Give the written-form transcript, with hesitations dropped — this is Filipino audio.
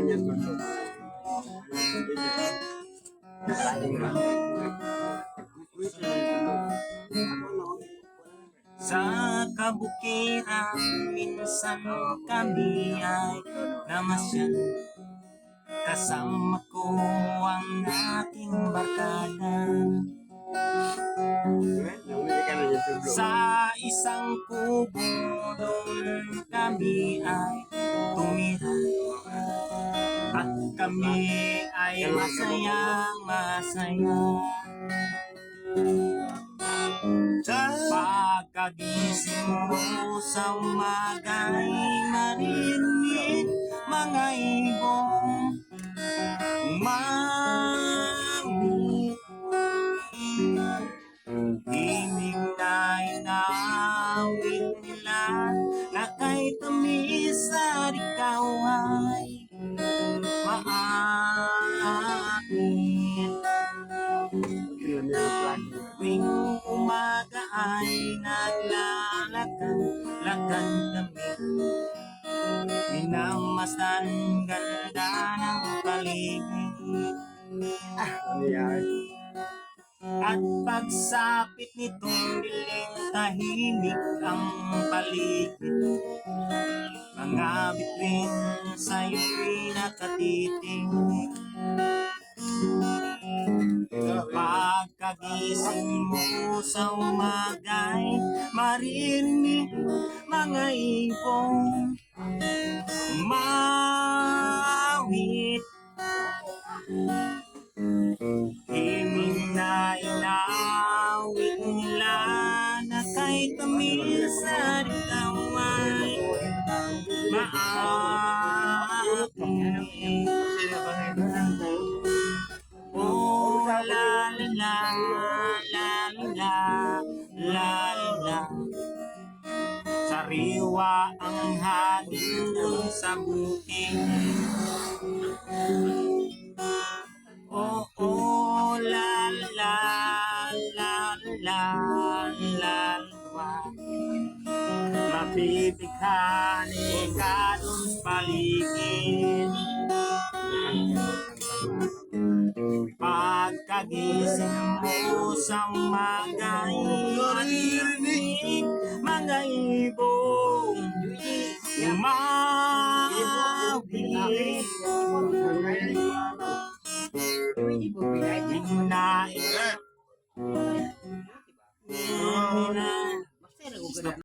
niya tulog. Sa kabukiran, minsan kami ay namasyal. Kasama ko ang aking barkada. Sa isang kubo doon kami ay tumira. At kami ay masayang masaya. Pagkagising mo sa umaga'y marinig mga ibong umamit. Himig na inawit nila na kay tamis at ikaw ay maakit. Tuwing umaga ay naglalakad kami. Minamasdan ganda ng paligid. At pagsapit nitong diling tahimik ang paligid. Mga bituin sa'yo'y nakatitig. Pagkagising mo sa umaga'y marinig mga ibong umawit. Himig na inawit nila na kay tamis at ikaw ay maakit. Oh, la la la, la la la la. Sariwa ang hangin dun sa bukid. Oh, oh, la la la la la la. Mapipighani ka dun sa paligid. Pagkagising mo sa umaga'y marinig mga ibon